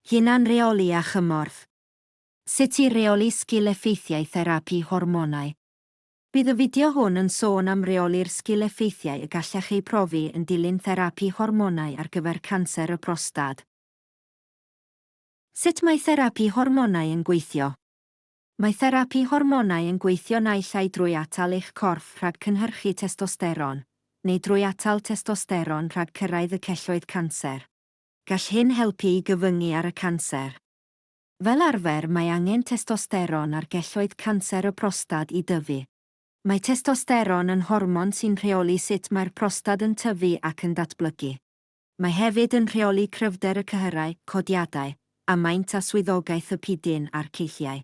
Hunanreoli a Chymorth. Sut i reoli sgil-effeithiau therapi hormonau? Bydd y fideo hwn yn sôn am reoli'r sgil-effeithiau y gallech chi profi yn dilyn therapi hormonau ar gyfer canser y prostad. Sut mae therapi hormonau yn gweithio? Mae therapi hormonau yn gweithio naill ai drwy atal eich corff rhag cynhyrchu testosteron, neu drwy atal testosteron rhag cyrraedd y celloedd canser. Gall hyn helpu i gyfyngu ar y canser. Fel arfer mae angen testosteron ar gelloedd canser y prostad i dyfu. Mae testosteron yn hormon sy'n rheoli sut mae'r prostad yn tyfu ac yn datblygu. Mae hefyd yn rheoli cryfder y cyhyrau, codiadau, a maint a swyddogaeth y pidyn a'r ceilliau.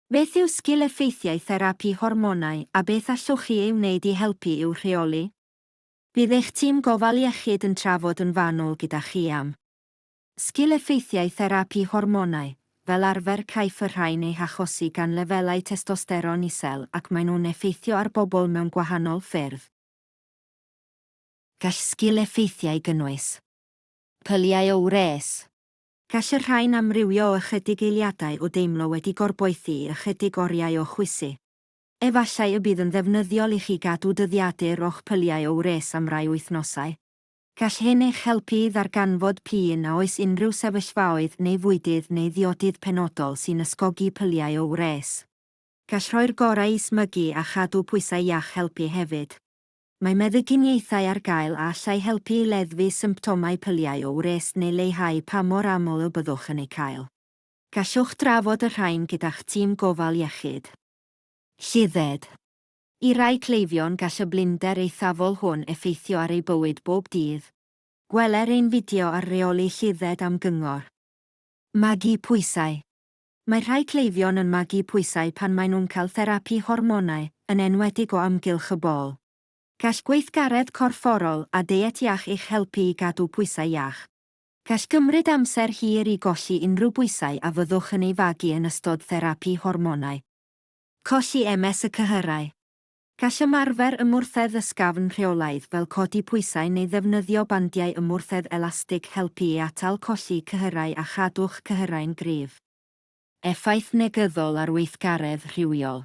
Beth yw sgil-effeithiau therapi hormonau a beth allwch chi ei wneud i helpu i'w rheoli? Bydd eich tîm gofal iechyd yn trafod yn fanwl gyda chi am sgil-effeithiau therapi hormonau, fel arfer caiff y rhain eu hachosi gan lefelau testosteron isel ac maen nhw'n effeithio ar bobl mewn gwahanol ffyrdd. Gall sgil-effeithiau gynnwys pyliau o wres. Gall y rhain amrywio ychydig eiliadau o deimlo wedi gorboethi ychydig oriau o chwysu. Efallai y bydd yn ddefnyddiol i chi gadw dyddiadur o'ch pyliau o wres am rai wythnosau. Gall hyn eich helpu i ddarganfod pîn a oes unrhyw sefyllfaoedd neu fwydydd neu ddiodydd penodol sy'n ysgogi pyliau o wres. Gall rhoi'r gorau i smygu a chadw pwysau iach helpu hefyd. Mae meddyginiaethau ar gael a allai helpu i leddfu symptomau pyliau o wres neu leihau pa mor aml y byddwch yn eu cael. Gallwch drafod y rhain gyda'ch tîm gofal iechyd. Llydded. I rai cleifion gall y blinder eithafol hwn effeithio ar ei bywyd bob dydd. Gweler ein fideo ar reoli llydded am gyngor. Magu pwysau. Mae rhai cleifion yn magu pwysau pan maen nhw'n cael therapi hormonau, yn enwedig o amgylch y bol. Gall gweithgaredd corfforol a diet iach eich helpu i gadw pwysau iach. Gall gymryd amser hir i golli unrhyw bwysau a fyddwch yn ei fagu yn ystod therapi hormonau. Colli MS y cyhyrau. Gall ymarfer ymwrthedd ysgafn rheolaidd fel codi pwysau neu ddefnyddio bandiau ymwrthedd elastig helpu i atal colli cyhyrau a chadwch cyhyrau'n gryf. Effaith negyddol ar weithgaredd rhywiol.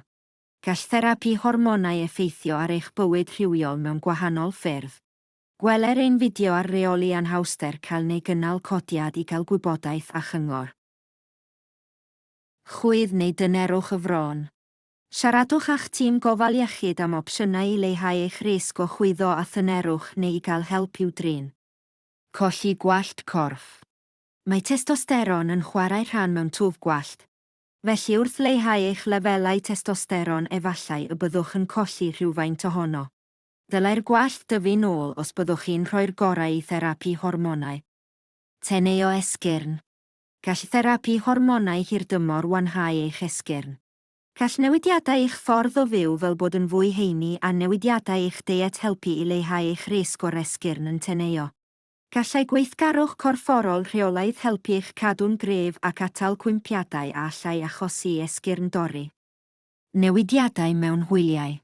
Gall therapi hormonau effeithio ar eich bywyd rhywiol mewn gwahanol ffyrdd. Gweler ein fideo ar reoli anhawster cael neu gynnal codiad i gael gwybodaeth a chyngor. Chwydd neu dynerwch y fron. Siaradwch a'ch tîm gofal iechyd am opsiynau i leihau eich risg o chwyddo a thynerwch neu i gael help i'w drin. Colli gwallt corff. Mae testosteron yn chwarae rhan mewn twf gwallt. Felly wrth leihau eich lefelau testosteron efallai y byddwch yn colli rhywfaint ohono. Dylai'r gwallt dyfu nôl os byddwch chi'n rhoi'r gorau i therapi hormonau. Teneo esgyrn. Gall therapi hormonau hirdymor wanhau eich esgyrn. Gall newidiadau eich ffordd o fyw fel bod yn fwy heini a newidiadau eich diet helpu i leihau eich risg o'r esgyrn yn teneo. Gallai gweithgarwch corfforol rheolaidd helpu eich cadw'n gref ac atal cwympiadau a allai achosi esgyrn dorri. Newidiadau mewn hwyliau.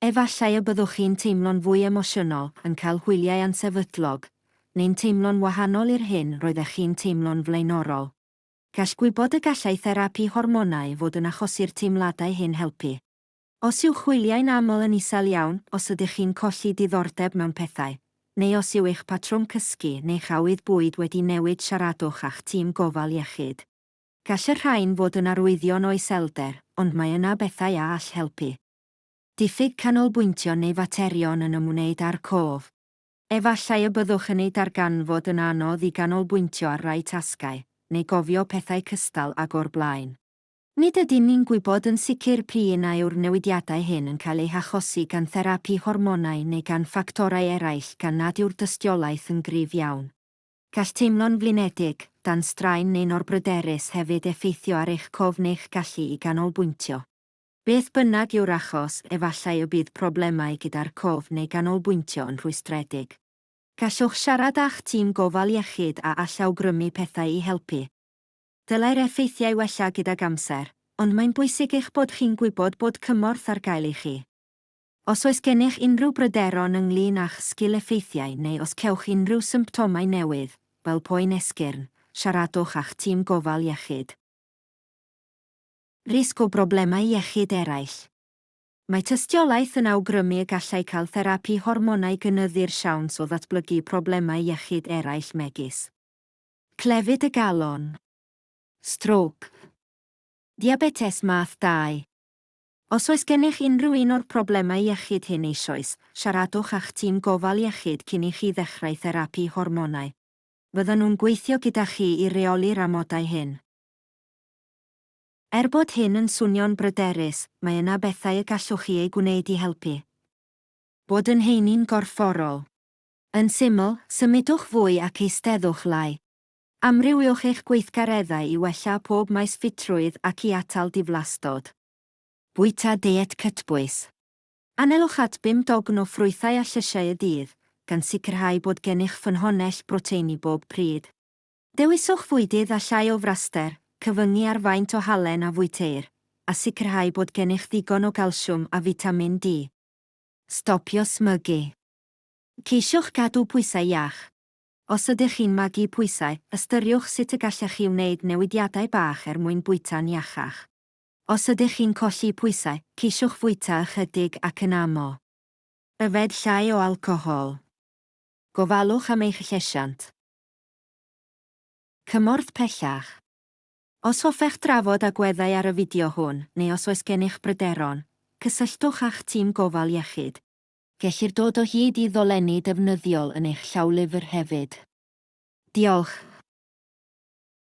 Efallai y byddwch chi'n teimlo'n fwy emosiynol yn cael hwyliau ansefydlog, neu'n teimlo'n wahanol i'r hyn roeddech chi'n teimlo'n flaenorol. Gall gwybod y gallai therapi hormonau fod yn achosi'r teimladau hyn helpu. Os yw chwyliau'n aml yn isel iawn, os ydych chi'n colli diddordeb mewn pethau, neu os yw eich patrwm cysgu neu chawydd bwyd wedi newid siaradwch a'ch tîm gofal iechyd. Gall y rhain fod yn arwyddion o iselder, ond mae yna bethau a all helpu. Diffyg canolbwyntio neu faterion yn ymwneud â'r cof. Efallai y byddwch yn ei darganfod yn anodd i ganolbwyntio ar rai tasgau, neu gofio pethau cystal ag o'r blaen. Nid ydyn ni'n gwybod yn sicr pr'un yw'r newidiadau hyn yn cael eu hachosi gan therapi hormonau neu gan ffactorau eraill gan nad yw'r dystiolaeth yn gryf iawn. Gall teimlo'n flinedig, dan straen neu'n orbryderus hefyd effeithio ar eich cof neu'ch gallu i ganolbwyntio. Beth bynnag yw'r achos, efallai y bydd problemau gyda'r cof neu ganolbwyntio yn rhwystredig. Gallwch siarad a'ch tîm gofal iechyd a allawgrymu pethau i helpu. Dylai'r effeithiau wella gydag amser, ond mae'n bwysig eich bod chi'n gwybod bod cymorth ar gael i chi. Os oes gennych unrhyw bryderon ynglŷn â'ch sgil-effeithiau neu os cewch unrhyw symptomau newydd, fel poen esgyrn, siaradwch a'ch tîm gofal iechyd. Risg o broblemau iechyd eraill. Mae tystiolaeth yn awgrymu y gallai cael therapi hormonau gynyddu'r siawns o ddatblygu problemau iechyd eraill megis. Clefyd y galon. Stroc. Diabetes math 2. Os oes gennych unrhyw un o'r problemau iechyd hyn eisoes, siaradwch a'ch tîm gofal iechyd cyn i chi ddechrau therapi hormonau. Fyddan nhw'n gweithio gyda chi i reoli'r amodau hyn. Bod hyn yn swnio'n bryderus, mae yna bethau y gallwch chi ei gwneud i helpu. Bod yn heini'n gorfforol. Yn syml, symudwch fwy ac eisteddwch lai. Amrywiwch eich gweithgareddau i wella pob maes ffitrwydd ac i atal diflastod. Bwyta diet cytbwys. Anelwch at 5 dogn o ffrwythau a llysiau y dydd, gan sicrhau bod gennych ffynhonnell broteini bob pryd. Dewiswch fwydydd a llai o fraster, cyfyngu ar faint o halen a fwyteir, a sicrhau bod gennych ddigon o galsiwm a fitamin D. Stopio smygu. Ceisiwch gadw pwysau iach. Os ydych chi'n magu pwysau, ystyriwch sut y gallech chi wneud newidiadau bach mwyn bwyta'n iachach. Os ydych chi'n colli pwysau, ceisiwch fwyta ychydig ac yn amo. Yfed llai o alcohol. Gofalwch am eich llesiant. Cymorth pellach. Os hoffech drafod agweddau ar y fideo hwn, neu os oes gennych bryderon, cysylltwch a'ch tîm gofal iechyd. Gellir dod o hyd i ddolenni defnyddiol yn eich llawlyfr hefyd. Diolch.